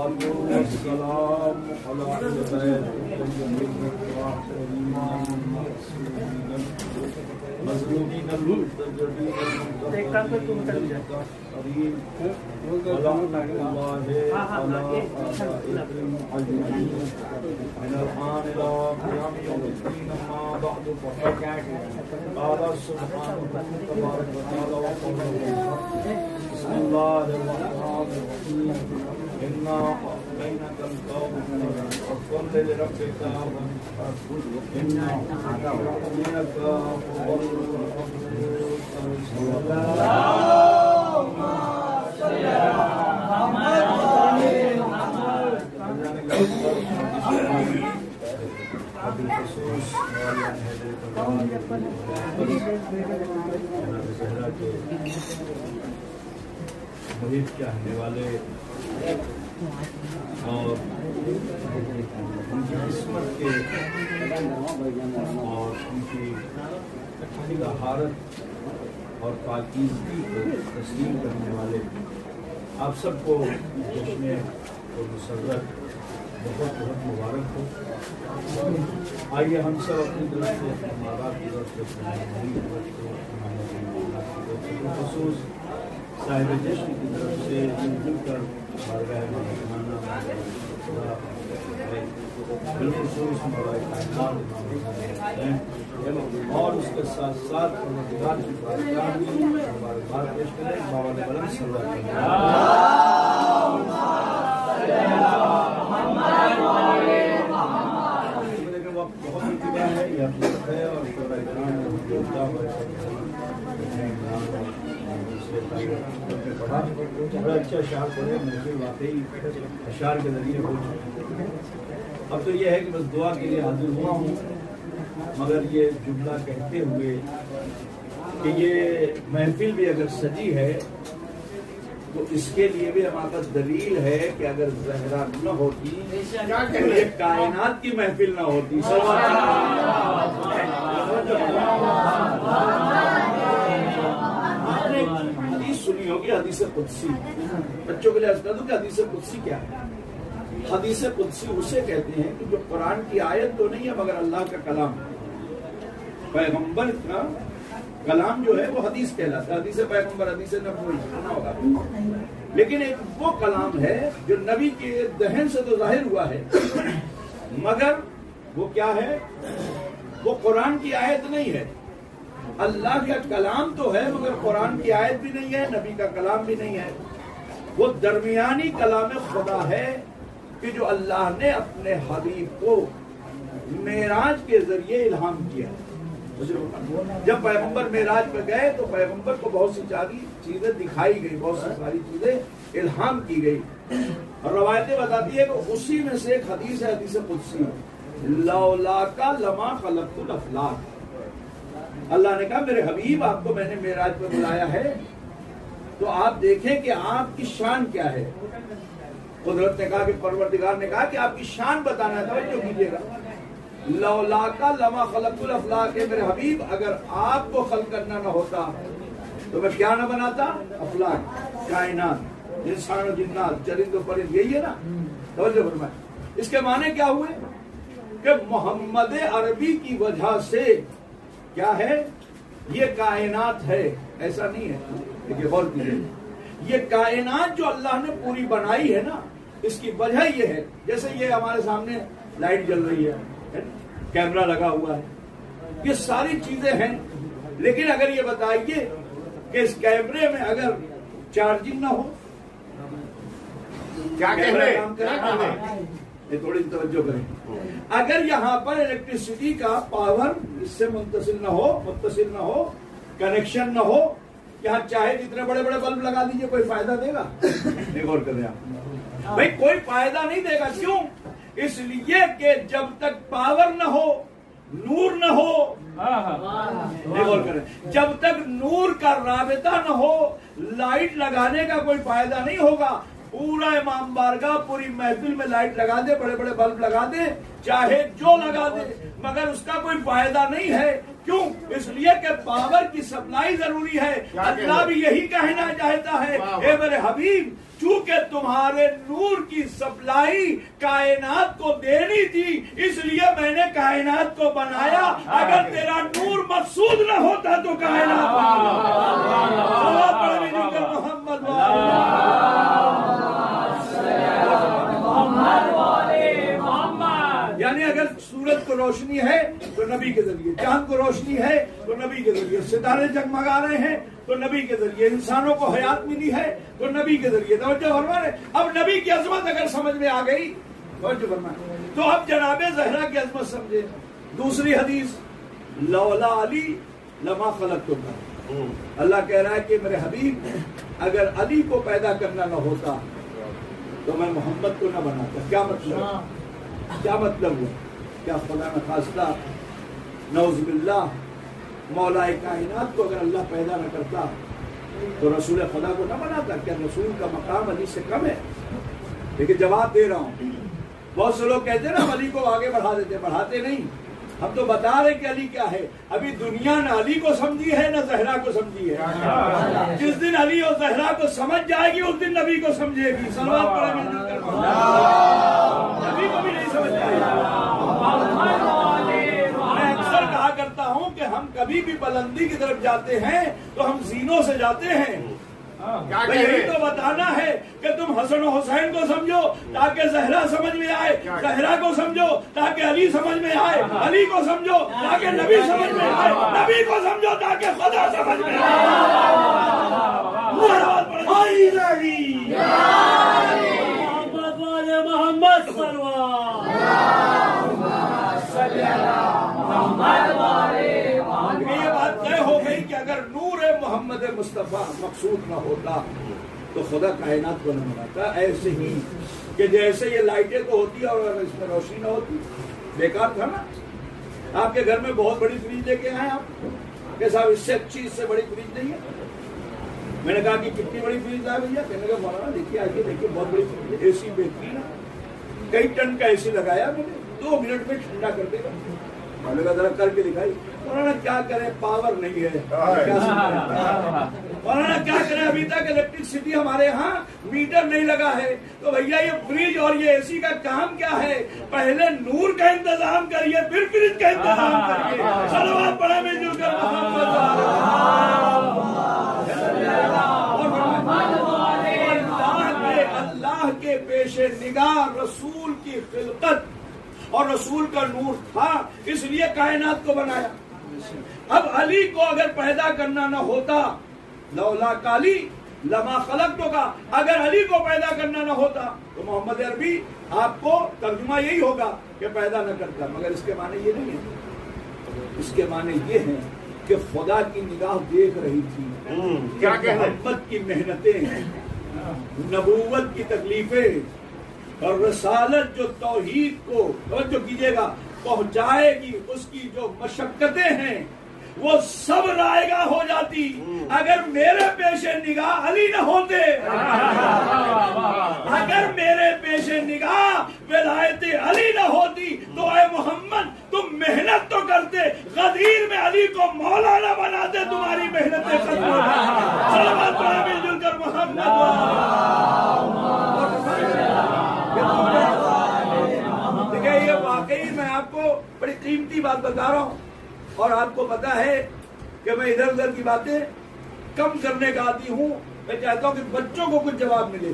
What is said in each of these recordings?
بسم الله الرحمن الرحيم إنا أعطيناك الكوثر فصل لربك وانحر إنا أعطيناك اللهم صل على محمد وعلى بالخصوص محیط کے آنے والے اور ان کی قسمت کے اور ان کی طہارت اور پاکیزگی کو تسلیم کرنے والے آپ سب کو جشن اور مسرت بہت بہت مبارک ہو. آئیے ہم سب اپنی طرف سے اپنے ماں باپ کی طرف سے خصوص صاحب جشن کی طرف سے مل کر بارگاہ مہمانہ بالخصوص مولا کائنات اور اس کے ساتھ ساتھ پروردگار کی بارگاہ میں مبارکباد پیش کریں. بابا نے بلند صلی اللہ علیہ وسلم بہت انتظار ہے یہ ہے اور پڑھا بڑا اچھا اشعار پڑھے محفل واقعی اشعار کے ذریعے ہو چکے. اب تو یہ ہے کہ بس دعا کے لیے حاضر ہوا ہوں مگر یہ جملہ کہتے ہوئے کہ یہ محفل بھی اگر سجی ہے تو اس کے لیے بھی ہمارے پاس دلیل ہے کہ اگر زہرا نہ ہوتی تو یہ کائنات کی محفل نہ ہوتی. حدیث سنی ہوگی حدیث قدسی. بچوں کے لیے عرض کر دوں کہ حدیث قدسی کیا ہے. حدیث قدسی اسے کہتے ہیں کہ جو قرآن کی آیت تو نہیں ہے مگر اللہ کا کلام ہے. پیغمبر کا کلام جو ہے وہ حدیث کہلاتا ہے. حدیث پیغمبر حدیث نبوی سنا ہوگا لیکن ایک وہ کلام ہے جو نبی کے دہن سے تو ظاہر ہوا ہے مگر وہ کیا ہے وہ قرآن کی آیت نہیں ہے. اللہ کا کلام تو ہے مگر قرآن کی آیت بھی نہیں ہے نبی کا کلام بھی نہیں ہے. وہ درمیانی کلام خدا ہے کہ جو اللہ نے اپنے حبیب کو معراج کے ذریعے الہام کیا. جب پیغمبر معراج پہ گئے تو پیغمبر کو بہت سی چیزیں دکھائی گئی, بہت سی ساری چیزیں الہام کی گئی. اور روایتیں بتاتی ہے کہ اسی میں سے ایک حدیث ہے حدیث قدسی لولاک لما خلقت الافلاک. اللہ نے کہا میرے حبیب آپ کو میں نے معراج پہ بلایا ہے تو آپ دیکھیں کہ آپ کی شان کیا ہے. قدرت نے کہا کہ پروردگار نے کہا کہ آپ کی شان بتانا تھا جو کیجیے گا. لولاک لما خلقت الافلاک ہے میرے حبیب اگر آپ کو خلق کرنا نہ ہوتا تو میں کیا نہ بناتا. افلاک کائنات انسان و جنات چرند و پرند یہی ہے نا. توجہ فرمائیں. اس کے معنی کیا ہوئے کہ محمد عربی کی وجہ سے کیا ہے یہ کائنات ہے. ایسا نہیں ہے لیکن غور کیجیے یہ کائنات جو اللہ نے پوری بنائی ہے نا اس کی وجہ یہ ہے جیسے یہ ہمارے سامنے لائٹ جل رہی ہے کیمرہ لگا ہوا ہے یہ ساری چیزیں ہیں لیکن اگر یہ بتائیے کہ اس کیمرے میں اگر چارجنگ نہ ہو کیا کہہ رہے ہیں تھوڑی توجہ کریں. اگر یہاں پر الیکٹریسٹی کا پاور اس سے متصل نہ ہو کنیکشن نہ ہو یہاں چاہے جتنے بڑے بڑے بلب لگا دیجئے کوئی فائدہ دے گا. غور کر رہے ہیں آپ بھائی کوئی فائدہ نہیں دے گا. کیوں؟ اس لیے کہ جب تک پاور نہ ہو نور نہ ہو غور کریں جب تک نور کا رابطہ نہ ہو لائٹ لگانے کا کوئی فائدہ نہیں ہوگا. پورا امام بارگاہ پوری محفل میں لائٹ لگا دے بڑے بڑے بلب لگا دے چاہے جو لگا دے مگر اس کا کوئی فائدہ نہیں ہے. کیوں؟ اس لیے کہ پاور کی سپلائی ضروری ہے. اللہ بھی یہی کہنا چاہتا ہے اے میرے حبیب چونکہ تمہارے نور کی سپلائی کائنات کو دینی تھی، اس لیے میں نے کائنات کو بنایا۔ اگر تیرا نور مقصود نہ ہوتا تو کائنات محمد یعنی اگر سورج کو روشنی ہے تو نبی کے ذریعے، چاند کو روشنی ہے تو نبی کے ذریعے، ستارے جگمگا رہے ہیں تو نبی کے ذریعے، انسانوں کو حیات ملی ہے تو نبی کے ذریعے۔ توجہ فرما رہے، اب نبی کی عظمت اگر سمجھ میں آ گئی، توجہ فرما، تو اب جناب زہرا کی عظمت سمجھے۔ دوسری حدیث، لولا علی لما خلقتک، اللہ کہہ رہا ہے کہ میرے حبیب اگر علی کو پیدا کرنا نہ ہوتا تو میں محمد کو نہ بناتا۔ کیا مطلب؟ کیا مطلب ہوا؟ کیا خدا نخواستہ نعوذ باللہ مولا کائنات کو اگر اللہ پیدا نہ کرتا تو رسول خدا کو نہ بناتا؟ کیا رسول کا مقام علی سے کم ہے؟ لیکن جواب دے رہا ہوں، بہت سے لوگ کہتے ہیں نا علی کو آگے بڑھا دیتے، بڑھاتے نہیں، ہم تو بتا رہے کہ علی کیا ہے۔ ابھی دنیا نہ علی کو سمجھی ہے نہ زہرا کو سمجھی ہے۔ جس دن علی اور زہرا کو سمجھ جائے گی اس دن نبی کو سمجھے گی۔ صلوات پڑھیں مل کر، نبی کو بھی نہیں سمجھ جائے گی۔ میں اکثر کہا کرتا ہوں کہ ہم کبھی بھی بلندی کی طرف جاتے ہیں تو ہم زینوں سے جاتے ہیں۔ یہی تو بتانا ہے کہ تم حسن و حسین کو سمجھو تاکہ زہرا سمجھ میں آئے، زہرا کو سمجھو تاکہ علی سمجھ میں آئے، علی کو سمجھو تاکہ نبی سمجھ میں آئے، نبی کو سمجھو تاکہ خدا سمجھ میں یہ بات طے ہو گئی کہ اگر نور محمد مصطفیٰ مقصود نہ ہوتا تو خدا کائنات کو نہ بناتا۔ ایسے ہی کہ جیسے یہ لائٹیں تو ہوتی اور اس میں روشنی نہ ہوتی، بیکار تھا نا۔ آپ کے گھر میں بہت بڑی فریج لے کے آئے آپ کہ صاحب اس سے اچھی، اس سے بڑی فریج نہیں ہے۔ میں نے کہا کہ کتنی بڑی فریج ہے بھیا؟ کہنے کا مولانا دیکھیے آئیے دیکھیے بہت بڑی فریج ہے، اے سی بہترین ہے، کئی ٹن کا اے سی لگایا میں نے، 2 منٹ میں ٹھنڈا کر دے گا۔ میں نے کہا ذرا کر کے دکھائی۔ مولانا کیا کریں، پاور نہیں ہے۔ مولانا کیا کریں، ابھی تک الیکٹرسٹی ہمارے ہاں میٹر نہیں لگا ہے۔ تو بھیا یہ فریج اور یہ اے سی کا کام کیا ہے؟ پہلے نور کا انتظام کریے پھر فریج کا انتظام کریے۔ صلوات پڑھیں مل جل کر اللہ کے پیش نگاہ رسول کی خلقت اور رسول کا نور تھا، اس لیے کائنات کو بنایا۔ اب علی کو اگر پیدا کرنا نہ ہوتا، لولا کالی لما خلقتک، اگر علی کو پیدا کرنا نہ ہوتا تو محمد عربی آپ کو ترجمہ یہی ہوگا کہ پیدا نہ کرتا، مگر اس کے معنی یہ نہیں ہے۔ اس کے معنی یہ ہے کہ خدا کی نگاہ دیکھ رہی تھی کیا محمد کی محنتیں، نبوت کی تکلیفیں اور رسالت جو توحید کو توجہ کیجیے گا پہنچائے گی، اس کی جو مشقتیں ہیں وہ سب رائگاں ہو جاتی اگر میرے پیش نگاہ علی نہ ہوتے، اگر میرے پیش نگاہ ولایت علی نہ ہوتی تو اے محمد تم محنت تو کرتے، غدیر میں علی کو مولا نہ بناتے، تمہاری محنتیں ختم ہو جاتی۔ صلوات پڑھیں مل جل کر محمد۔ دیکھیں یہ واقعی میں آپ کو بڑی قیمتی بات بتا رہا ہوں، اور آپ کو پتا ہے کہ میں ادھر ادھر کی باتیں کم کرنے کا عادی ہوں۔ میں چاہتا ہوں کہ بچوں کو کچھ جواب ملے،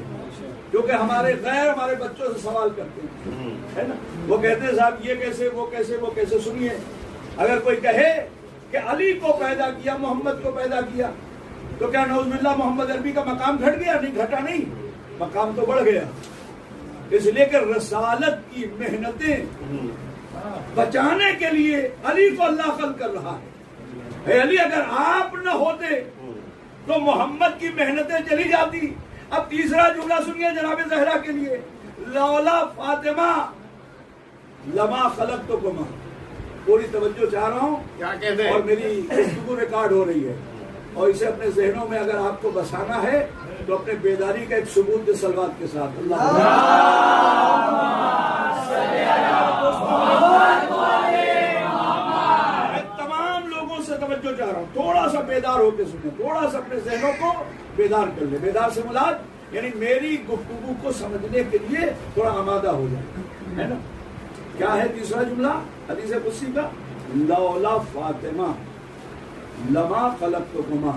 کیونکہ ہمارے غیر ہمارے بچوں سے سوال کرتے ہیں، ہے نا؟ وہ کہتے ہیں صاحب یہ کیسے، وہ کیسے، وہ کیسے۔ سنیے، اگر کوئی کہے کہ علی کو پیدا کیا، محمد کو پیدا کیا، تو کیا نعوذ باللہ محمد عربی کا مقام گھٹ گیا؟ نہیں، گھٹا نہیں، مقام تو بڑھ گیا، اس لیے کہ رسالت کی محنتیں بچانے کے لیے علی کو اللہ خلق کر رہا ہے۔ اے علی اگر آپ نہ ہوتے تو محمد کی محنتیں چلی جاتی۔ اب تیسرا جملہ سنیے جناب زہرا کے لیے، لولا فاطمہ لما خلقتکما۔ پوری توجہ چاہ رہا ہوں، کیا کہتے ہیں؟ اور میری گفتگو ریکارڈ ہو رہی ہے، اور اسے اپنے ذہنوں میں اگر آپ کو بسانا ہے تو اپنے بیداری کا ایک ثبوت صلوات کے ساتھ اللہ تمام لوگوں سے توجہ چاہ رہا ہوں، تھوڑا سا بیدار ہو کے سنیں، تھوڑا سا اپنے ذہنوں کو بیدار کر لیں۔ بیدار سے مراد یعنی میری گفتگو کو سمجھنے کے لیے تھوڑا آمادہ ہو جائے، ہے نا؟ کیا ہے تیسرا جملہ حدیث قدسی کا؟ لولا فاطمہ لما خلقتکما،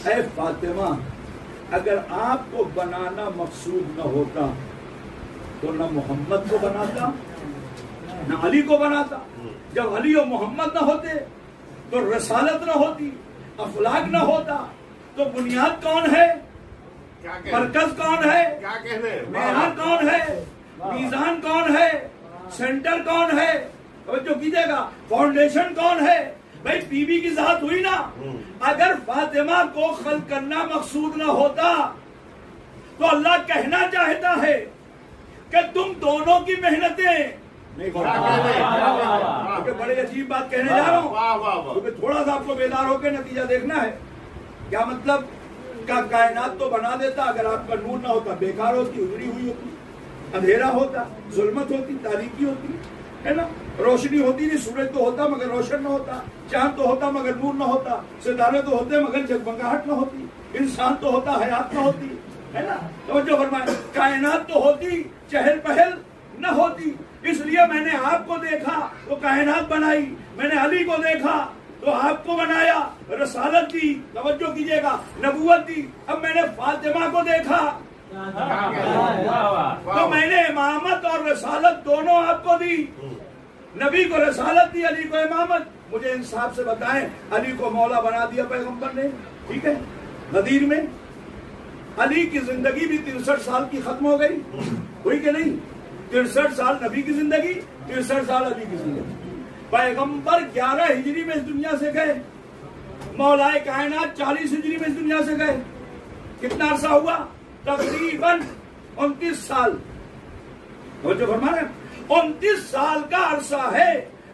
اے فاطمہ اگر آپ کو بنانا مقصود نہ ہوتا تو نہ محمد کو بناتا نہ علی کو بناتا۔ جب علی و محمد نہ ہوتے تو رسالت نہ ہوتی، افلاک نہ ہوتا، تو بنیاد کون ہے؟ مرکز کون ہے؟ معیار کون ہے؟ میزان کون ہے؟ سینٹر کون ہے؟ توجہ کیجیے گا، فاؤنڈیشن کون ہے؟ بھائی بی بی کی ذات ہوئی نا۔ اگر فاطمہ کو خلق کرنا مقصود نہ ہوتا تو اللہ کہنا چاہتا ہے کہ تم دونوں کی محنتیں، بڑے عجیب بات کہنے جا رہا ہوں کیونکہ تھوڑا سا آپ کو بیدار ہو کے نتیجہ دیکھنا ہے۔ کیا مطلب؟ کائنات تو بنا دیتا، اگر آپ کا نور نہ ہوتا بیکار ہوتی، اجڑی ہوئی ہوتی، اندھیرا ہوتا، ظلمت ہوتی، تاریکی ہوتی، ہے نا؟ روشنی ہوتی نہیں، سورج تو ہوتا مگر روشن نہ ہوتا، چاند تو ہوتا مگر نور نہ ہوتا، ستارے تو ہوتے مگر جگمگاہٹ نہ ہوتی، انسان تو ہوتا حیات نہ ہوتی، ہے نا؟ توجہ فرمائیں، کائنات تو ہوتی چہل پہل نہ ہوتی۔ اس لیے میں نے آپ کو دیکھا تو کائنات بنائی، میں نے علی کو دیکھا تو آپ کو بنایا، رسالت دی، توجہ کیجیے گا، نبوت دی۔ اب میں نے فاطمہ کو دیکھا تو میں نے امامت اور رسالت دونوں آپ کو دی، نبی کو رسالت دی، علی کو امامت۔ مجھے انصاف سے بتائیں، علی کو مولا بنا دیا پیغمبر نے، ٹھیک ہے، غدیر میں علی کی زندگی بھی 63 سال کی ختم ہو گئی، ہوئی کہ نہیں؟ 63 سال نبی کی زندگی، 63 سال علی کی زندگی۔ پیغمبر 11 ہجری میں اس دنیا سے گئے، مولا کائنات 40 ہجری میں اس دنیا سے گئے۔ کتنا عرصہ ہوا؟ تقریباً 29 سال۔ توجہ فرما رہے ہیں، 29 سال کا عرصہ ہے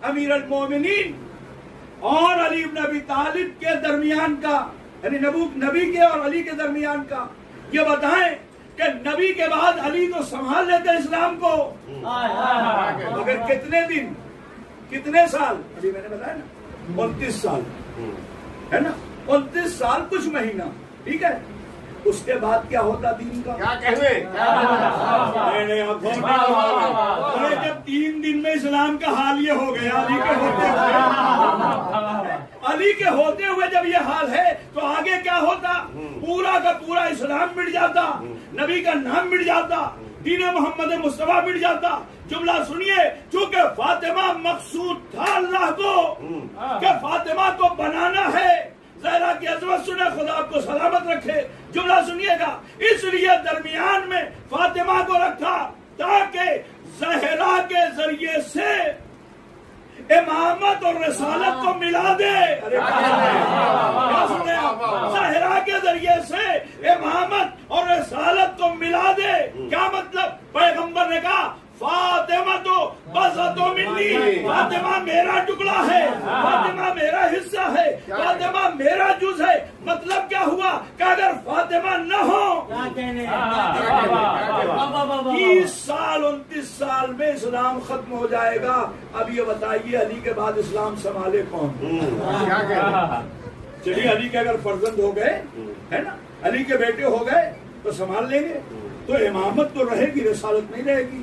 امیر المومنین اور علی بن ابی طالب کے درمیان کا، یعنی نبی کے اور علی کے درمیان کا۔ یہ بتائیں کہ نبی کے بعد علی تو سنبھال لیتے اسلام کو، مگر کتنے دن، کتنے سال؟ ابھی میں نے بتایا نا 29 سال، ہے نا؟ 29 سال کچھ مہینہ، ٹھیک ہے۔ اس کے بعد کیا ہوتا دین کا؟ جب 3 دن میں اسلام کا حال یہ ہو گیا، علی کے ہوتے ہوئے جب یہ حال ہے تو آگے کیا ہوتا؟ پورا کا پورا اسلام مٹ جاتا، نبی کا نام مٹ جاتا، دین محمد مصطفیٰ مٹ جاتا۔ جملہ سنیے، چونکہ فاطمہ مقصود تھا اللہ کو کہ فاطمہ کو بنانا ہے۔ زہرا کی عظمت سنے، خدا آپ کو سلامت رکھے۔ جملہ سنیے گا، اس لیے درمیان میں فاطمہ کو رکھا تاکہ زہرا کے ذریعے سے امامت اور رسالت کو ملا دے۔ کیا سنے؟ زہرا کے ذریعے سے امامت اور رسالت کو ملا دے۔ کیا مطلب؟ پیغمبر نے کہا فاطمہ تو بسطو منی، فاطمہ میرا ٹکڑا ہے، فاطمہ میرا حصہ ہے، فاطمہ میرا جز ہے۔ مطلب کیا ہوا کہ اگر فاطمہ نہ ہو 30 سال 29 سال میں اسلام ختم ہو جائے گا۔ اب یہ بتائیے علی کے بعد اسلام سنبھالے کون؟ چلیے علی کے اگر فرزند ہو گئے، ہے نا، علی کے بیٹے ہو گئے تو سنبھال لیں گے، تو امامت تو رہے گی، رسالت نہیں رہے گی۔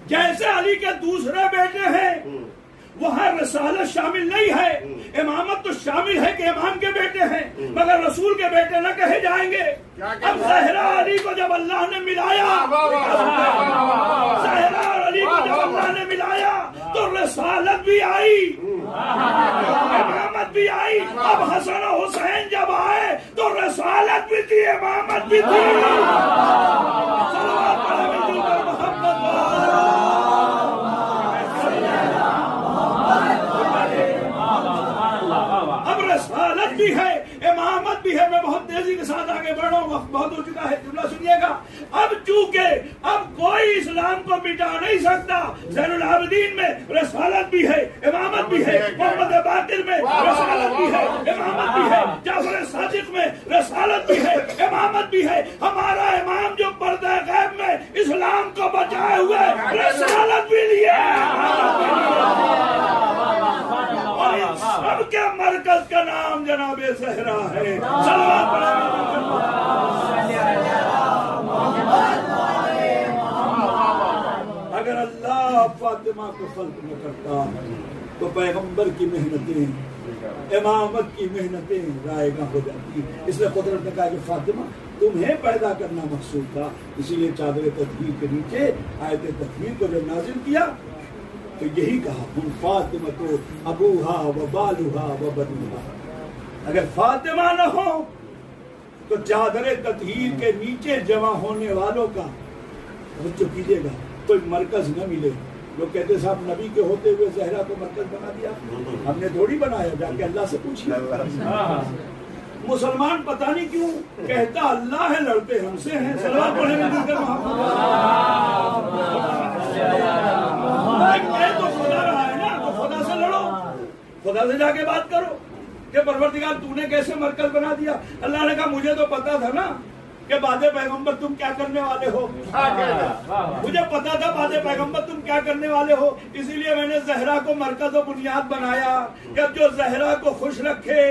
جیسے علی کے دوسرے بیٹے ہیں وہاں رسالت شامل نہیں ہے، امامت تو شامل ہے کہ امام کے بیٹے ہیں مگر رسول کے بیٹے نہ کہے جائیں گے۔ اب زہرا علی کو جب اللہ نے ملایا، زہرا اور علی کو جب اللہ نے ملایا تو رسالت بھی آئی، امامت بھی آئی۔ اب حسن و حسین جب آئے تو رسالت بھی تھی، امامت بھی تھی۔ صلوات علی محمد۔ اب رسالت بھی ہے، امامت بھی ہے۔ میں بہت تیزی کے ساتھ آگے بڑھ رہا ہوں، وقت بہت ہو چکا ہے۔ جملہ سنیے گا، اب چونکہ اب کوئی اسلام کو مٹا نہیں سکتا، زین العابدین میں رسالت بھی ہے، امامت بھی ہے، محمد باقر میں رسالت بھی ہے، امامت بھی ہے، جعفر صادق میں رسالت بھی ہے، امامت بھی ہے۔ ہمارا امام جو پردہ غیب میں اسلام کو بچائے ہوئے رسالت بھی لیے، سب کے مرکز کا نام جناب زہرا ہے۔ صلوات اگر اللہ فاطمہ کو خلق نہ کرتا تو پیغمبر کی محنتیں، امامت کی محنتیں رائے گاں ہو جاتی. اس لیے قدرت نے کہا کہ فاطمہ تمہیں پیدا کرنا مقصود تھا، اسی لیے چادر تطہیر کے نیچے آیت تطہیر کو جب نازل کیا تو یہی کہا ہم فاطمہ تو ابوہا و بالوہا و بنوہا. اگر فاطمہ نہ ہو تو چادر تطہیر کے نیچے جمع ہونے والوں کا توجہ کیجیے گا کوئی مرکز نہ ملے. لوگ کہتے صاحب نبی کے ہوتے ہوئے زہرا کو مرکز بنا دیا. ہم نے تھوڑی بنایا، جا کے اللہ سے پوچھیے. مسلمان پتہ نہیں کیوں کہتا اللہ ہے لڑتے ہم سے ہیں. صلوات پڑھیں گے مل کر تو خدا رہا ہے نا، تو خدا سے لڑو، خدا سے جا کے بات کرو کہ پروردگار تو نے کیسے مرکز بنا دیا. اللہ نے کہا مجھے تو پتا تھا نا کہ بعد پیغمبر تم کیا کرنے والے ہو. مجھے پتا تھا بعد پیغمبر تم کیا کرنے والے ہو، اسی لیے میں نے زہرا کو مرکز و بنیاد بنایا کہ جو زہرا کو خوش رکھے،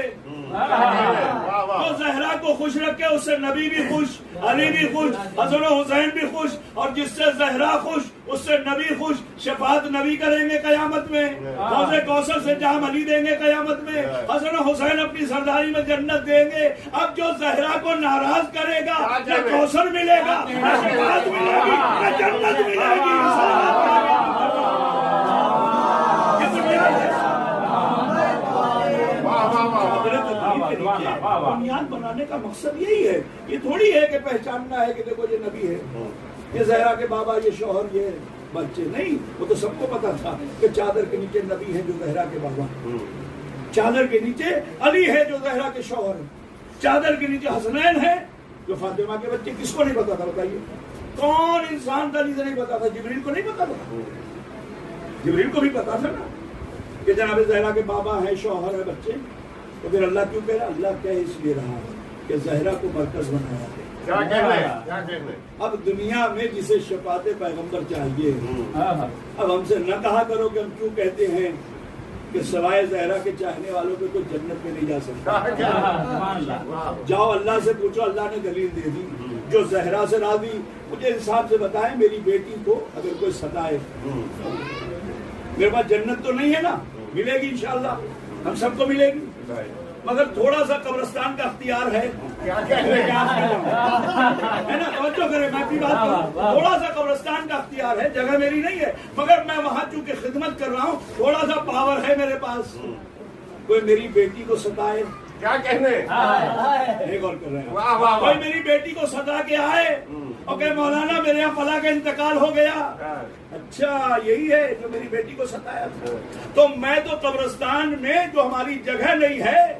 جو زہرا کو خوش رکھے اس سے نبی بھی خوش، علی بھی خوش، حسن و حسین بھی خوش، اور جس سے زہرا خوش اس سے نبی خوش. شفاعت نبی کریں گے قیامت میں، حوض کوثر سے جام علی دیں گے قیامت میں، حسن و حسین اپنی سرداری میں جنت دیں گے. اب جو زہرا کو ناراض کرے گا نہ کوثر ملے گا، نہ شفاعت ملے گی، نہ جنت ملے گی. بنیاد بنانے کا مقصد یہی ہے. یہ تھوڑی ہے کہ پہچاننا ہے کہ دیکھو یہ نبی ہے، یہ زہرا کے بابا، یہ شوہر، یہ بچے. نہیں، وہ تو سب کو پتا تھا کہ چادر کے نیچے نبی ہے جو زہرا کے بابا، چادر کے نیچے علی ہے جو زہرا کے شوہر ہے، چادر کے نیچے حسنین ہے جو فاطمہ کے بچے. کس کو نہیں پتا تھا بتائیے؟ کون انسان تھا جسے نہیں پتا تھا؟ جبریل کو نہیں پتا تھا؟ جبریل کو بھی پتا تھا نا کہ جناب زہرا کے بابا ہیں، شوہر ہے، بچے. تو پھر اللہ کیوں کہہ رہا؟ اللہ کہہ اس لیے رہا کہ زہرا کو مرکز بنایا ہے. اب دنیا میں جسے شفاعت پیغمبر چاہیے، اب ہم سے نہ کہا کرو کہ ہم کیوں کہتے ہیں کہ سوائے زہرا کے چاہنے والوں پہ کوئی جنت میں نہیں جا سکتا. جاؤ اللہ سے پوچھو، اللہ نے دلیل دے دی. جو زہرا سے راضی، مجھے انصاف سے بتائیں میری بیٹی کو اگر کوئی ستائے، میرے پاس جنت تو نہیں ہے نا، ملے گی انشاءاللہ، ہم سب کو ملے گی، مگر تھوڑا سا قبرستان کا اختیار ہے نا. توجہ کریں، میں اپنی بات کروں. تھوڑا سا قبرستان کا اختیار ہے، جگہ میری نہیں ہے، مگر میں وہاں چونکہ خدمت کر رہا ہوں تھوڑا سا پاور ہے میرے پاس. کوئی میری بیٹی کو ستائے، کیا کہنے نہیں غور کر رہے ہیں، کوئی میری بیٹی کو ستا کے آئے اور کہ مولانا میرے یہاں فلاں کا انتقال ہو گیا، اچھا یہی ہے جو میری بیٹی کو ستایا تھا، تو میں تو قبرستان میں جو ہماری جگہ نہیں ہے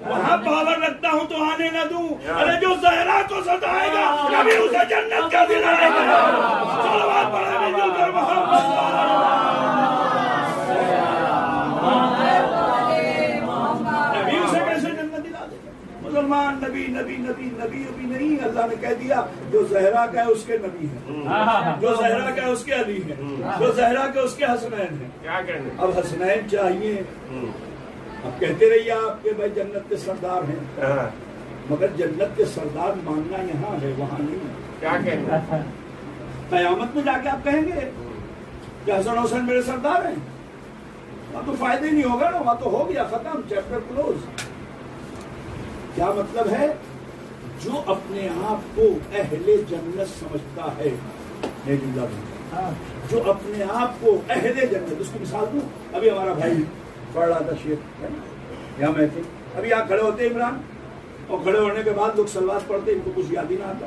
وہاں پاور رکھتا ہوں تو آنے نہ دوں. ارے جو زہرا کو ستائے گا کبھی اسے جنت کا دلائے گا. صلوات پڑھیں مل کر محمد. نبی اسے کیسے جنت دلا دے گا؟ مسلمان نبی نبی نبی نبی ابھی نہیں. اللہ نے کہہ دیا جو زہرا کا ہے اس کے نبی ہے، جو زہرا کا ہے اس کے علی ہے، جو زہرا کے اس کے حسنین ہے. اب حسنین چاہیے. اب کہتے رہیے آپ کے بھائی جنت کے سردار ہیں، مگر جنت کے سردار ماننا یہاں ہے، وہاں نہیں. کیا کہنا قیامت میں جا کے آپ کہیں گے کہ حسن حسین میرے سردار ہیں؟ وہاں تو فائدہ ہی نہیں ہوگا نا، وہاں تو ہو گیا، ختم، چیپٹر کلوز. کیا مطلب ہے؟ جو اپنے آپ کو اہل جنت سمجھتا ہے، جو اپنے آپ کو اہل جنت، اس کی مثال دوں. ابھی ہمارا بھائی پڑھ رہا تھا شیخ یہاں میں تھے، ابھی یہاں کھڑے ہوتے عمران، اور کھڑے ہونے کے بعد لوگ سلوات پڑھتے، ان کو کچھ یاد ہی نہ آتا.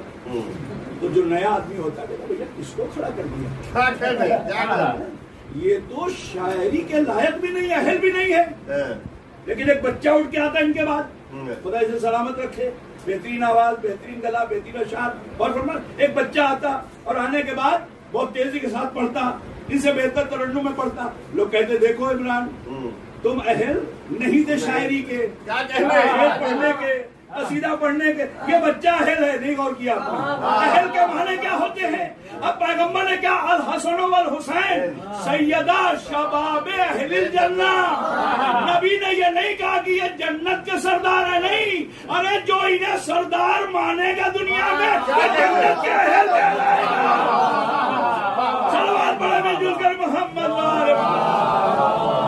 تو جو نیا آدمی ہوتا ہے کہتا بھیا کس کو کھڑا کر دیا؟ یہ تو شاعری کے لائق بھی نہیں ہے، اہل بھی نہیں ہے. لیکن ایک بچہ اٹھ کے آتا ہے ان کے بعد، خدا اسے سلامت رکھے، بہترین آواز، بہترین گلا، بہترین اشعار. اور ایک بچہ آتا اور آنے کے بعد بہت تیزی کے ساتھ پڑھتا، ان سے بہتر ترنم میں پڑھتا. لوگ کہتے دیکھو عمران تم اہل نہیں تھے شاعری کے، پڑھنے کے، قصیدہ پڑھنے کے، یہ بچہ اہل ہے، نہیں غور کیا آپ نے؟ اہل کے معنی کیا ہوتے ہیں؟ اب پیغمبر نے کیا الحسن والحسین سیدہ شباب اہل الجنہ، نبی نے یہ نہیں کہا کہ یہ جنت کے سردار ہے، نہیں، ارے جو انہیں سردار مانے گا دنیا میں یہ جنت کے اہل کہلائے گا۔ صلوات پڑھے مل جل کر محمد وآلہ محمد۔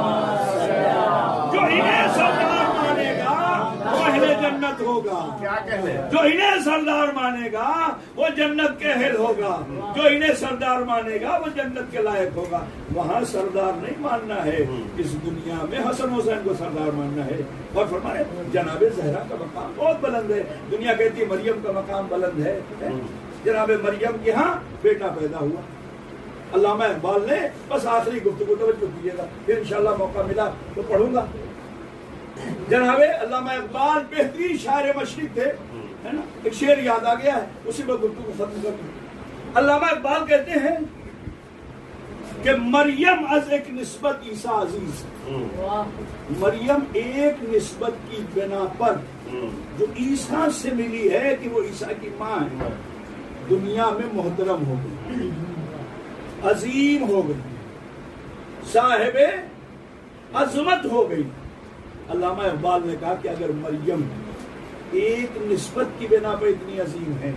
جو انہیں سردار مانے گا وہ اہل جنت ہوگا، جو انہیں سردار مانے گا وہ جنت کے اہل ہوگا، جو انہیں سردار مانے گا وہ جنت کے لائق ہوگا۔ وہاں سردار نہیں ماننا ہے، اس دنیا میں حسن حسین کو سردار ماننا ہے۔ اور فرمائے جناب زہرا کا مقام بہت بلند ہے، دنیا کہتی ہے مریم کا مقام بلند ہے، جناب مریم کے ہاں بیٹا پیدا ہوا۔ علامہ اقبال نے بس آخری گفتگو توجہ کیجیے گا، پھر انشاءاللہ موقع ملا تو پڑھوں گا۔ جناب علامہ اقبال بہترین شاعر مشرق تھے، ہے نا، ایک شعر یاد آ گیا ہے، اسی پر گفتگو ختم کر دوں۔ علامہ اقبال کہتے ہیں کہ مریم از ایک نسبت عیسیٰ عزیز، مریم ایک نسبت کی بنا پر جو عیسیٰ سے ملی ہے کہ وہ عیسیٰ کی ماں ہے، دنیا میں محترم ہو گئی، عظیم ہو گئی، صاحب عظمت ہو گئی۔ علامہ اقبال نے کہا کہ اگر مریم ایک نسبت کی بنا پر اتنی عظیم ہے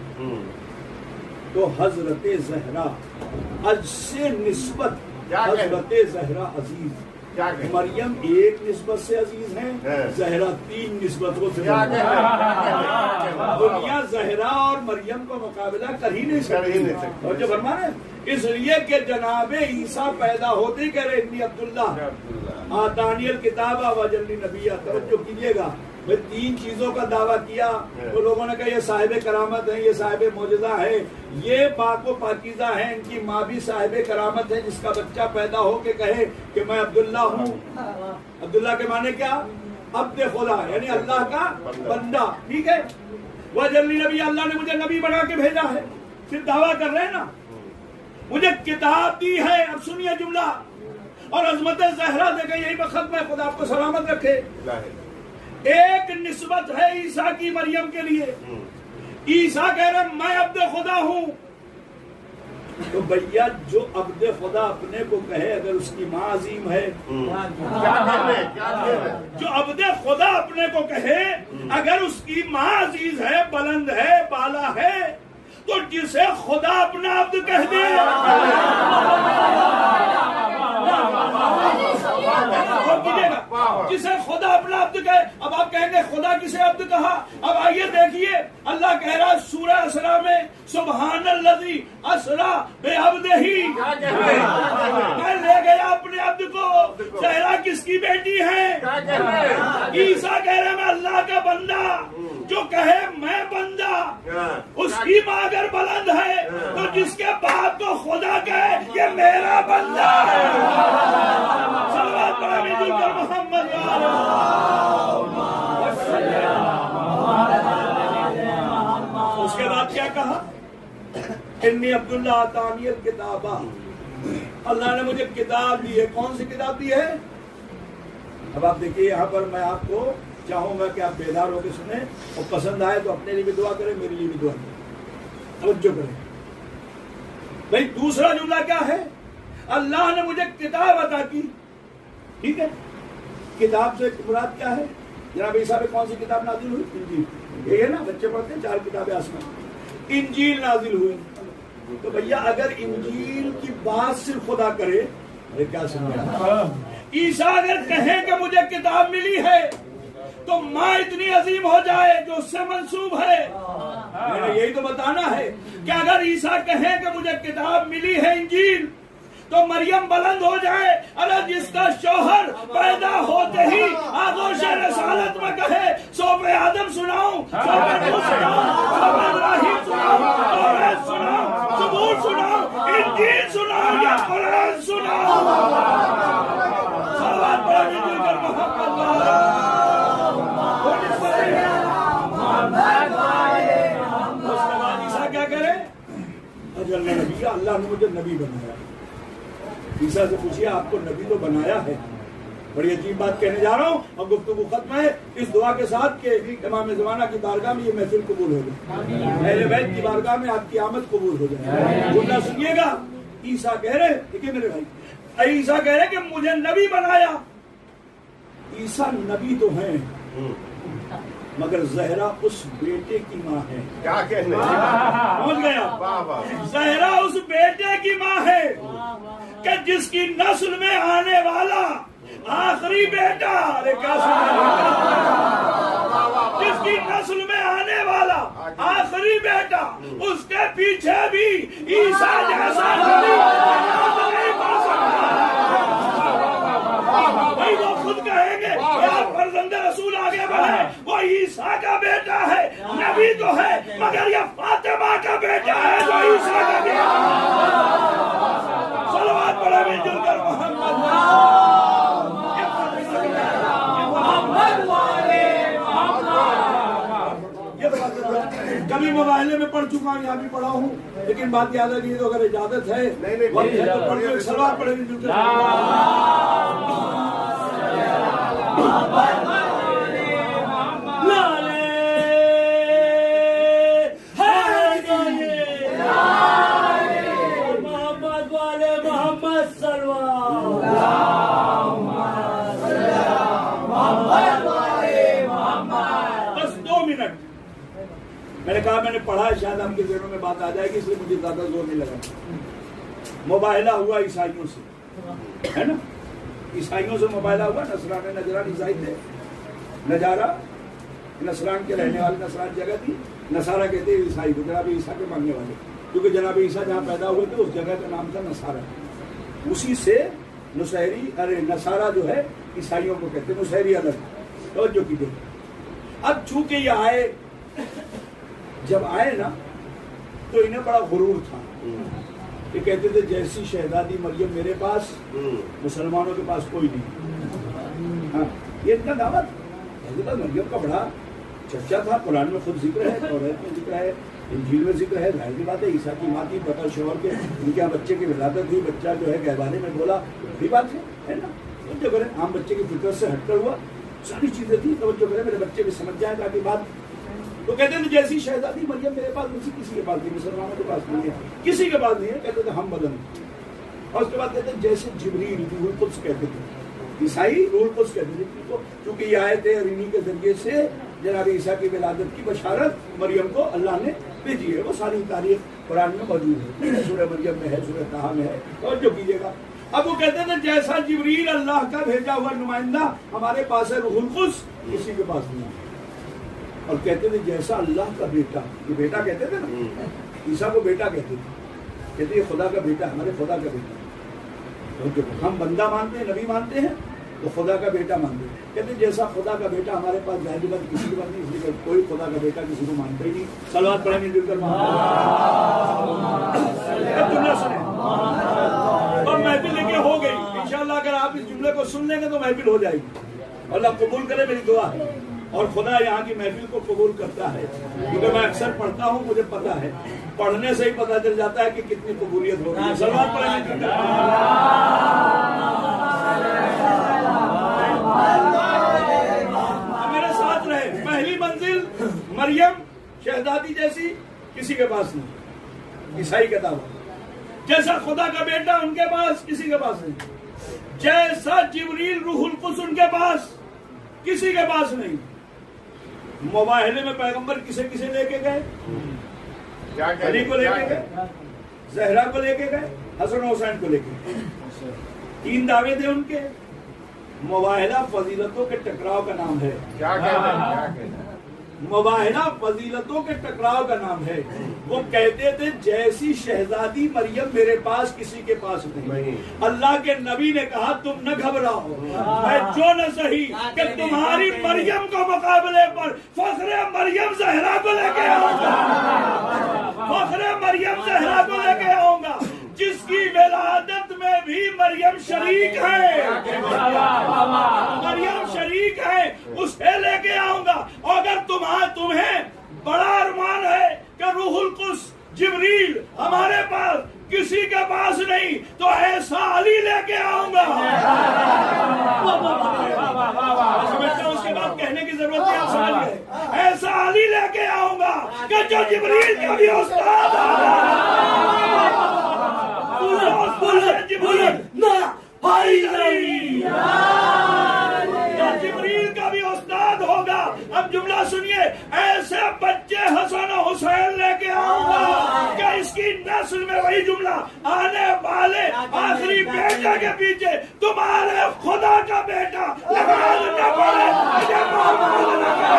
تو حضرت زہرا از سے نسبت حضرت زہرا عزیز، مریم ایک نسبت سے عزیز ہیں، زہرا 3 نسبتوں سے۔ دنیا زہرا اور مریم کا مقابلہ کر ہی نہیں سکتی۔ اور جو فرمانا ہے اس لیے کہ جناب عیسیٰ پیدا ہوتے ہی کہہ رہے ابن عبداللہ آتانی الکتاب وجعلنی نبیہ۔ توجہ کیجیے گا، 3 چیزوں کا دعویٰ کیا تو لوگوں نے کہا یہ صاحب کرامت ہے، یہ صاحب معجزہ ہے، یہ پاک و پاکیزہ ہیں، ان کی ماں بھی صاحب کرامت ہے، جس کا بچہ پیدا ہو کے کہے کہ میں عبداللہ ہوں۔ عبداللہ کے معنی کیا؟ عبد خدا، یعنی اللہ کا بندہ، ٹھیک ہے۔ وجعلنی نبی، اللہ نے مجھے نبی بنا کے بھیجا ہے۔ پھر دعویٰ کر رہے ہیں نا مجھے کتاب دی ہے، اب سنیے جملہ، اور عظمت زہرا دے گئی، یہی بخت میں خدا آپ کو سلامت رکھے۔ ایک نسبت ہے عیسیٰ کی مریم کے لیے، عیسیٰ کہہ رہے میں عبد خدا ہوں، تو بھیا جو عبد خدا اپنے کو کہے اگر اس کی ماں عظیم ہے، جو عبد خدا اپنے کو کہے اگر اس کی ماں عزیز ہے، بلند ہے، بالا ہے، تو جسے خدا اپنا عبد کہہ دے، جسے خدا اپنا عبد کہے۔ اب آپ کہیں گے خدا کسے عبد کہا؟ اب آئیے دیکھیے، اللہ کہہ رہا ہے سورہ اسرا میں سبحان الذی اسرا بعبدہ، میں لے گیا اپنے عبد کو۔ زہرا کس کی بیٹی ہے؟ عیسیٰ کہہ رہے میں اللہ کا بندہ، جو کہے میں بندہ، اس کی ماں اگر بلند ہے تو جس کے باپ کو خدا کہے یہ میرا بندہ ہے۔ صلوات پڑھے مل جل کر محمد اس کے بعد کیا کہا؟ انی عبداللہ آتانی الکتاب، اللہ نے مجھے کتاب دی ہے۔ کون سی کتاب دی ہے؟ اب آپ دیکھیے یہاں پر میں آپ کو چاہوں گا کہ آپ بیدار ہو کے سنیں، اور پسند آئے تو اپنے لیے بھی دعا کریں، میرے لیے بھی دعا کریں، توجہ کریں۔ بھائی دوسرا جملہ کیا ہے؟ اللہ نے مجھے کتاب عطا کی، ٹھیک ہے۔ کتاب سے مراد کیا ہے؟ جناب عیسیٰ پہ کون سی کتاب نازل ہوئی؟ انجیل، یہ ہے نا، بچے پڑھتے ہیں 4 کتابیں آسمان، انجیل نازل ہوئی۔ تو بھیا اگر انجیل کی بات صرف خدا کرے، ارے کیا سمجھا، عیسیٰ اگر کہیں کہ مجھے کتاب ملی ہے تو ماں اتنی عظیم ہو جائے جو اس سے منسوب ہے۔ یہی تو بتانا ہے کہ اگر عیسیٰ کہیں کہ مجھے کتاب ملی ہے انجیل تو مریم بلند ہو جائے، ارے جس کا شوہر پیدا ہوتے ہی آغوش رسالت میں کہے صحف آدم سناؤں، صحف نوح سناؤں، صحف ابراہیم سناؤں، توریت سناؤں، زبور سناؤں، انجیل سناؤں یا قرآن سناؤں، صلوات پڑھے مل جل کر محمد اس کے بعد عیسیٰ کیا کرے؟ اللہ نے مجھے نبی بنایا۔ عیسیٰ سے پوچھئے آپ کو نبی تو بنایا ہے، بڑی عجیب بات کہنے جا رہا ہوں اور گفتگو ختم ہے اس دعا کے ساتھ کہ امام زمانہ کی بارگاہ میں یہ محفل قبول ہو جائے، اہل بیت کی بارگاہ میں آپ کی آمد قبول ہو جائے۔ بولنا سنیے گا، عیسیٰ کہہ رہے، دیکھیے میرے بھائی، عیسیٰ کہہ رہے کہ مجھے نبی بنایا۔ عیسیٰ نبی تو ہیں مگر زہرا اس بیٹے کی ماں ہے۔ کیا کہنے پہنچ گیا، زہرا اس بیٹے کی ماں ہے کہ جس کی نسل میں آنے والا آخری بیٹا، جس کی نسل میں آنے والا آخری بیٹا، اس کے پیچھے بھی عیسیٰ جیسا نبی نہیں بن سکتا۔ بھائی وہ خود کہیں گے آپ فرزند رسول آگے بڑھے، وہ عیسیٰ کا بیٹا ہے، نبی تو ہے مگر یہ فاطمہ کا بیٹا ہے جو عیسیٰ کا بیٹا ہے۔ صلوات پڑھے مل جل کر محمد کبھی مباحلے میں پڑھ چکا ہوں، یہاں بھی پڑھا ہوں، لیکن بات یاد ہے کہ اگر اجازت ہے وقت ہے تو پڑھ کے صلوات پڑھے مل جل کر میں نے کہا میں نے پڑھا ہے، شاید آپ کے ذہنوں میں بات آ جائے گی، اس لیے مجھے زیادہ زور نہیں لگا۔ مباہلہ ہوا عیسائیوں سے، ہے نا، عیسائیوں سے مباہلہ ہوا۔ نصران نجران عیسائی تھے، نجارہ نصران کے رہنے والے، نصران جگہ تھی، نصارہ کہتے ہیں عیسائی کو، جناب عیسیٰ کے ماننے والے، کیونکہ جناب عیسیٰ جہاں پیدا ہوئے تھے اس جگہ کا نام تھا نصارہ، اسی سے نصیری نصارہ جو ہے عیسائیوں کو کہتے ہیں، نصیری الگ۔ توجہ کیجیے، اب چونکہ یہ آئے، جب آئے نا تو انہیں بڑا غرور تھا، یہ کہتے تھے جیسی شہزادی مریم میرے پاس مسلمانوں کے پاس کوئی نہیں۔ ہاں یہ ان کا دعوت، حضرت مریم کا بڑا چرچا تھا، قرآن میں خود ذکر ہے، توریت میں ذکر ہے، انجیل میں ذکر ہے، ظاہر کی بات ہے عیسیٰ کی ماں کی بطور شوہر کے ان کے بچے کی ولادت ہوئی، بچہ جو ہے گہوانے میں بولا، وہی بات ہے نا۔ توجہ کریں، عام بچے کی فطرت سے ہٹ کر ہوا، ساری چیزیں تھی، توجہ کریں، میرے بچے بھی سمجھ جائیں تاکہ بات۔ تو کہتے تھے جیسی شہزادی مریم میرے پاس کسی کے پاس نہیں، مسلمانوں کے پاس نہیں ہے، کسی کے پاس نہیں ہے، کہتے تھے ہم بدن۔ اور اس کے بعد کہتے ہیں جیسے جبریل، روح القدس کہتے تھے، عیسائی روح القدس کہتے تھے، کیونکہ یہ آئے تھے اور انہی کے ذریعے سے جناب عیسیٰ کی ولادت کی بشارت مریم کو اللہ نے بھیجی ہے۔ وہ ساری تاریخ قرآن میں موجود ہے، سورہ مریم میں ہے، سورہ طٰہٰ میں ہے، اور جو کیجیے گا۔ اب وہ کہتے تھے جیسا جبریل اللہ کا بھیجا ہوا نمائندہ ہمارے پاس ہے، روح القدس کسی کے پاس نہیں ہے۔ اور کہتے تھے جیسا اللہ کا بیٹا، یہ بیٹا کہتے تھے نا، عیسیٰ کو بیٹا کہتے تھے، کہتے یہ خدا کا بیٹا، ہمارے خدا کا بیٹا۔ ہم بندہ مانتے ہیں، نبی مانتے ہیں، تو خدا کا بیٹا مانتے ہیں۔ کہتے ہیں جیسا خدا کا بیٹا ہمارے پاس ظاہر بات کسی کے پاس نہیں، اس لیے کوئی خدا کا بیٹا کسی کو مانتا ہی نہیں۔ صلوات پڑھیں مل جل کر جملہ سنیں اور محفل لے کے ہو گئی انشاءاللہ۔ اگر آپ اس جملے کو سن لیں گے تو محفل ہو جائے گی، اللہ قبول کرے، میری دعا ہے، اور خدا یہاں کی محفل کو قبول کرتا ہے، کیونکہ میں اکثر پڑھتا ہوں، مجھے پتا ہے، پڑھنے سے ہی پتا چل جاتا ہے کہ کتنی قبولیت ہو رہی ہے۔ صلوات پڑھیں میرے ساتھ رہے۔ پہلی منزل مریم شہزادی جیسی کسی کے پاس نہیں، عیسائی کا دعویٰ، جیسا خدا کا بیٹا ان کے پاس کسی کے پاس نہیں، جیسا جبریل روح القدس ان کے پاس کسی کے پاس نہیں۔ مباہلے میں پیغمبر کسے کسے لے کے گئے؟ علی کو لے کے گئے، زہرا کو لے کے گئے، حسن و حسین کو لے کے گئے، تین دعوے تھے ان کے۔ مباہلہ فضیلتوں کے ٹکراؤ کا نام ہے، مباہلہ فضیلتوں کے ٹکراؤ کا نام ہے۔ وہ کہتے تھے جیسی شہزادی مریم میرے پاس کسی کے پاس نہیں۔ اللہ کے نبی نے کہا تم نہ گھبراؤ، میں جو نہ سہی کہ تمہاری مریم کو مقابلے پر فخر مریم زہرا کو لے کے آؤں گا، فخر مریم زہرا کو لے کے آؤں گا، جس کی ولادت میں بھی مریم شریک ہے، مریم شریک ہے، اسے لے کے آؤں گا۔ اگر تمہیں بڑا ارمان ہے کہ روح القدس جبریل ہمارے پاس کسی کے پاس نہیں تو ایسا علی لے کے آؤں گا۔ سمجھتا ہوں اس کے بعد کہنے کی ضرورت نہیں، آپ سمجھ گئے. ایسا علی لے کے آؤں گا کہ جو جبریل کا بھی استاد جبریل کا بھی استاد ہوگا. اب جملہ سنیے، ایسے بچے حسن و حسین لے کے آؤں گا کہ اس کی نسل میں وہی جملہ آنے والے آخری بیٹے کے پیچھے تمہارے خدا کا بیٹا نماز نہ پڑھے مجھے محمد نہ کہے.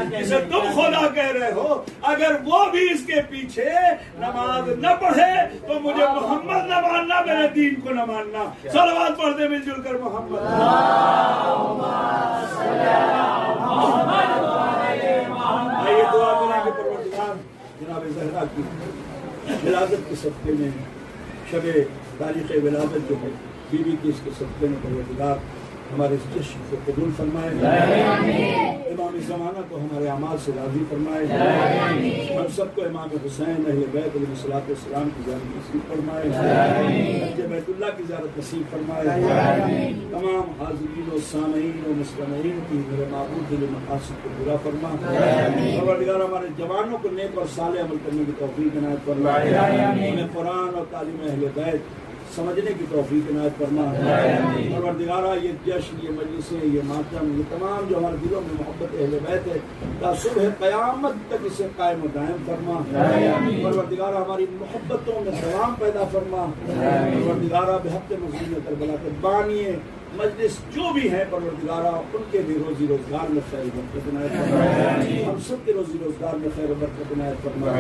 جسے تم خدا کہہ رہے ہو، اگر وہ بھی اس کے پیچھے نماز نہ پڑھے تو مجھے محمد نہ ماننا، میرے دین کو نہ ماننا. صلوات پڑھ دے مل جل کر محمد. آئیے دعا کریں کہ پروردگار جناب زہرا کی ولادت کے صدقے میں، شب تاریخ ولادت جو ہے بی بی کی، اس کے صدقے میں پروردگار ہمارے اس جشن کو قبول فرمائے. امام زمانہ کو ہمارے اعمال سے راضی فرمائے. ہم سب کو امام حسین اہل بیت علیہ السلام کی زیارت نصیب فرمائے. حج بیت اللہ کی زیارت نصیب فرمائے. تمام حاضرین و سامعین و مستمعین کی میرے معبود دل مقاصد کو پورا فرما. پروردگار ہمارے جوانوں کو نیک اور صالح عمل کرنے کی توفیق عنایت فرمائے. انہیں قرآن اور تعلیم اہل بیت سمجھنے کی توفیق عنایت فرما. پروردگارہ یہ جشن، یہ مجلسیں، یہ ماتم، یہ تمام جو ہمارے دلوں میں محبت اہل بیت ہے، تا صبح قیامت تک اسے قائم و دائم فرما. پروردگارہ ہماری محبتوں میں دوام پیدا فرما. پروردگارہ بحق مظلوم کربلا کے بانی مجلس جو بھی ہیں پروردگارہ ان کے بھی روزی روزگار میں خیر و برکت عنایت فرما. ہم سب کے روزی روزگار میں خیر و برکت عنایت فرما.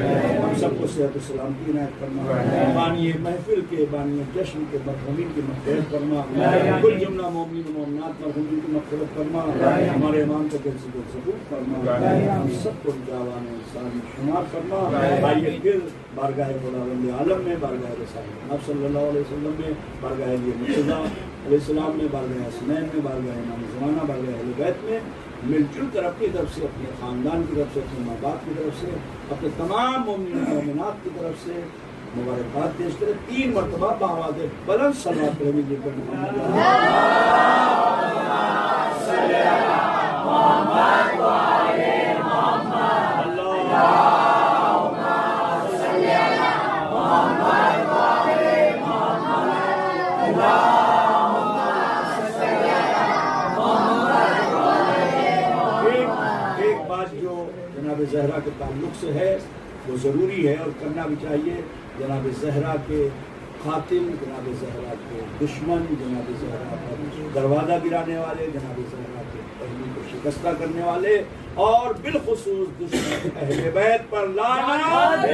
ہم سب کو صحت و سلامتی عنایت فرما. بانی محفل کے، بانی جشن کے مرحومین کی مغفرت فرما. کل جملہ مومنین و مومنات مرحومین کی مغفرت فرما. ہمارے امام کو دل سے دل ثبوت فرما. ہم سب کو جاوان انسان شمار فرما. آئیے پھر بارگاہ خداوند عالم میں، بارگاہ رسالت آپ صلی اللہ علیہ وسلم میں، بارگاہ مرتضیٰ علیہ السلام میں، بارگاہ حسنین میں، بارگاہ امام زمانہ، بارگاہ اہل بیت میں مل جل کر اپنی طرف سے، اپنے خاندان کی طرف سے، اپنے ماں باپ کی طرف سے، اپنے تمام مومنین و مومنات کی طرف سے مبارکباد پیش کرے. 3 مرتبہ بآواز بلند صلوات کریں گے. ایک بات جو جناب زہرا کے تعلق سے ہے وہ ضروری ہے اور کرنا بھی چاہیے. جناب زہرا کے قاتل، جناب زہرا کے دشمن، جناب زہرا پر دروازہ گرانے والے، جناب زہرا کے پہلو کو شکستہ کرنے والے اور بالخصوص دشمن اہل بیت پر لعنت